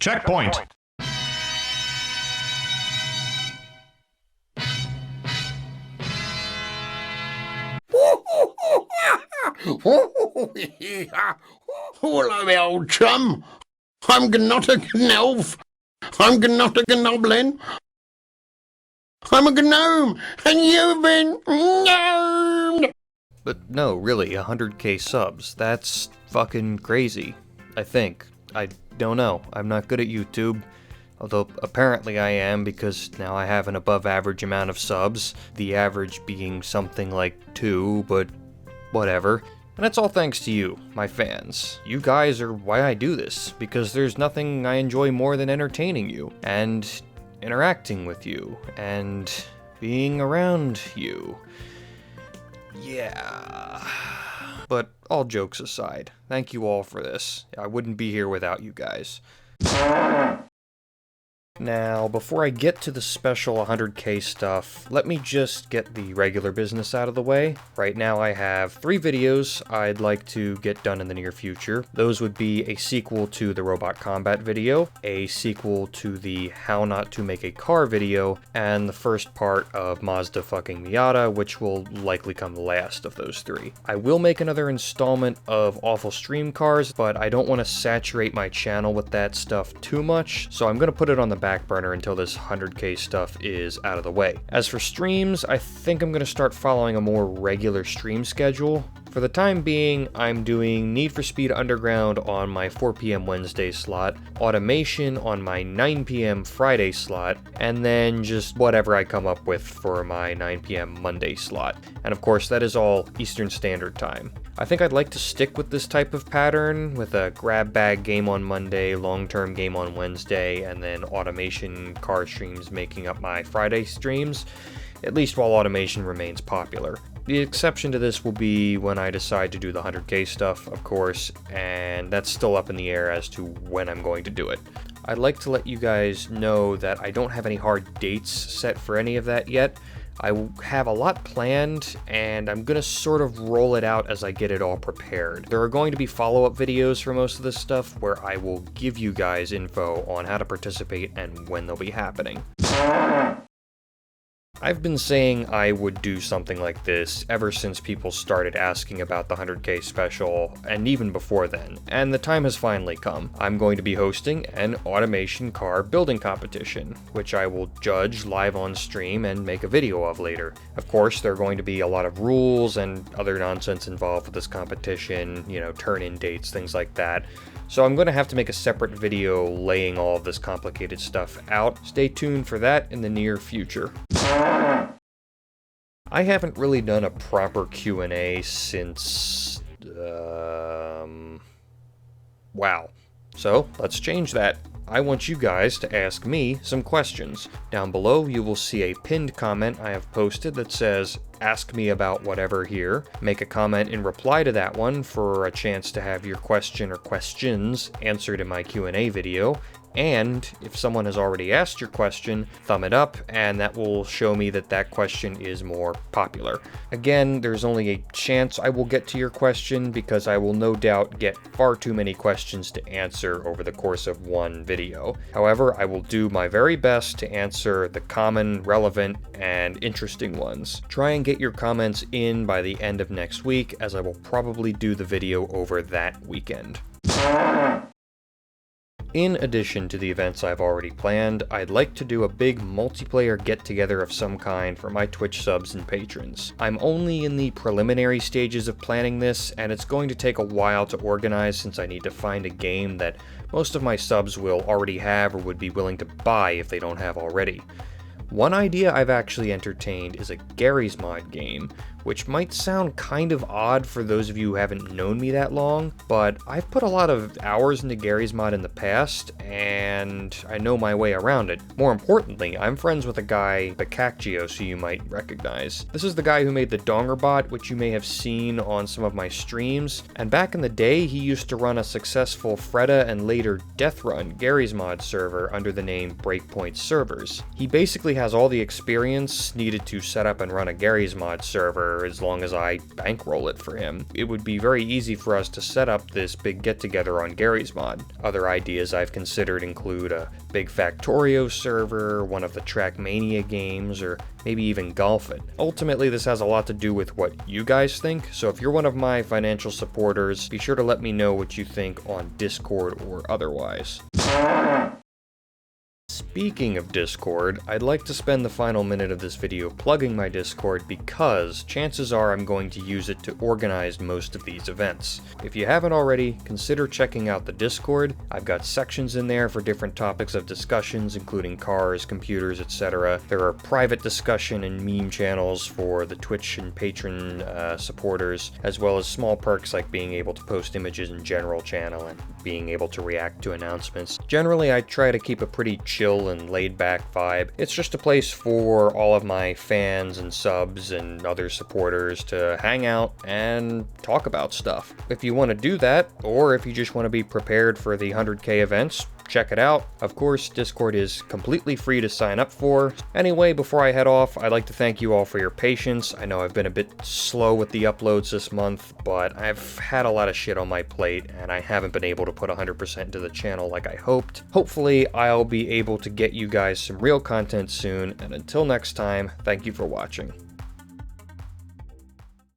Checkpoint. Hello, my old chum. I'm not a gnolf. I'm not a gnoblin. I'm a gnome, and you've been gnomed. But no, really, 100k subs. That's fucking crazy. I think. I don't know. I'm not good at YouTube. Although apparently I am, because now I have an above average amount of subs. The average being something like 2, but whatever. And that's all thanks to you, my fans. You guys are why I do this, because there's nothing I enjoy more than entertaining you, and interacting with you, and being around you. Yeah. But all jokes aside, thank you all for this. I wouldn't be here without you guys. Now, before I get to the special 100k stuff, let me just get the regular business out of the way. Right now I have 3 videos I'd like to get done in the near future. Those would be a sequel to the Robot Combat video, a sequel to the How Not to Make a Car video, and the first part of Mazda fucking Miata, which will likely come last of those 3. I will make another installment of Awful Stream Cars, but I don't want to saturate my channel with that stuff too much, so I'm going to put it on the back burner until this 100k stuff is out of the way. As for streams, I think I'm going to start following a more regular stream schedule. For the time being, I'm doing Need for Speed Underground on my 4 p.m. Wednesday slot, Automation on my 9 p.m. Friday slot, and then just whatever I come up with for my 9 p.m. Monday slot. And of course, that is all Eastern Standard Time. I think I'd like to stick with this type of pattern, with a grab bag game on Monday, long-term game on Wednesday, and then Automation car streams making up my Friday streams, at least while Automation remains popular. The exception to this will be when I decide to do the 100k stuff, of course, and that's still up in the air as to when I'm going to do it. I'd like to let you guys know that I don't have any hard dates set for any of that yet. I have a lot planned, and I'm gonna sort of roll it out as I get it all prepared. There are going to be follow-up videos for most of this stuff where I will give you guys info on how to participate and when they'll be happening. I've been saying I would do something like this ever since people started asking about the 100k special, and even before then, and the time has finally come. I'm going to be hosting an automation car building competition, which I will judge live on stream and make a video of later. Of course, there are going to be a lot of rules and other nonsense involved with this competition, you know, turn-in dates, things like that. So I'm going to have to make a separate video laying all of this complicated stuff out. Stay tuned for that in the near future. I haven't really done a proper Q&A since... wow. So, let's change that. I want you guys to ask me some questions. Down below, you will see a pinned comment I have posted that says, "Ask me about whatever here." Make a comment in reply to that one for a chance to have your question or questions answered in my Q&A video. And if someone has already asked your question, thumb it up, and that will show me that that question is more popular. Again, there's only a chance I will get to your question because I will no doubt get far too many questions to answer over the course of one video. However, I will do my very best to answer the common, relevant, and interesting ones. Try and get your comments in by the end of next week, as I will probably do the video over that weekend. In addition to the events I've already planned, I'd like to do a big multiplayer get-together of some kind for my Twitch subs and patrons. I'm only in the preliminary stages of planning this, and it's going to take a while to organize since I need to find a game that most of my subs will already have or would be willing to buy if they don't have already. One idea I've actually entertained is a Garry's Mod game, which might sound kind of odd for those of you who haven't known me that long, but I've put a lot of hours into Garry's Mod in the past, and I know my way around it. More importantly, I'm friends with a guy, Bakakgios, who you might recognize. This is the guy who made the Dongerbot, which you may have seen on some of my streams, and back in the day, he used to run a successful Freda and later Death Run Garry's Mod server under the name Breakpoint Servers. He basically has all the experience needed to set up and run a Garry's Mod server as long as I bankroll it for him. It would be very easy for us to set up this big get-together on Garry's Mod. Other ideas I've considered include a big Factorio server, one of the Trackmania games, or maybe even golf it. Ultimately, this has a lot to do with what you guys think, so if you're one of my financial supporters, be sure to let me know what you think on Discord or otherwise. Speaking of Discord, I'd like to spend the final minute of this video plugging my Discord because chances are I'm going to use it to organize most of these events. If you haven't already, consider checking out the Discord. I've got sections in there for different topics of discussions, including cars, computers, etc. There are private discussion and meme channels for the Twitch and Patreon supporters, as well as small perks like being able to post images in general channel and being able to react to announcements. Generally, I try to keep a pretty chill and laid-back vibe. It's just a place for all of my fans and subs and other supporters to hang out and talk about stuff. If you want to do that, or if you just want to be prepared for the 100K events, check it out. Of course, Discord is completely free to sign up for. Anyway, before I head off, I'd like to thank you all for your patience. I know I've been a bit slow with the uploads this month, but I've had a lot of shit on my plate, and I haven't been able to put 100% into the channel like I hoped. Hopefully, I'll be able to get you guys some real content soon, and until next time, thank you for watching.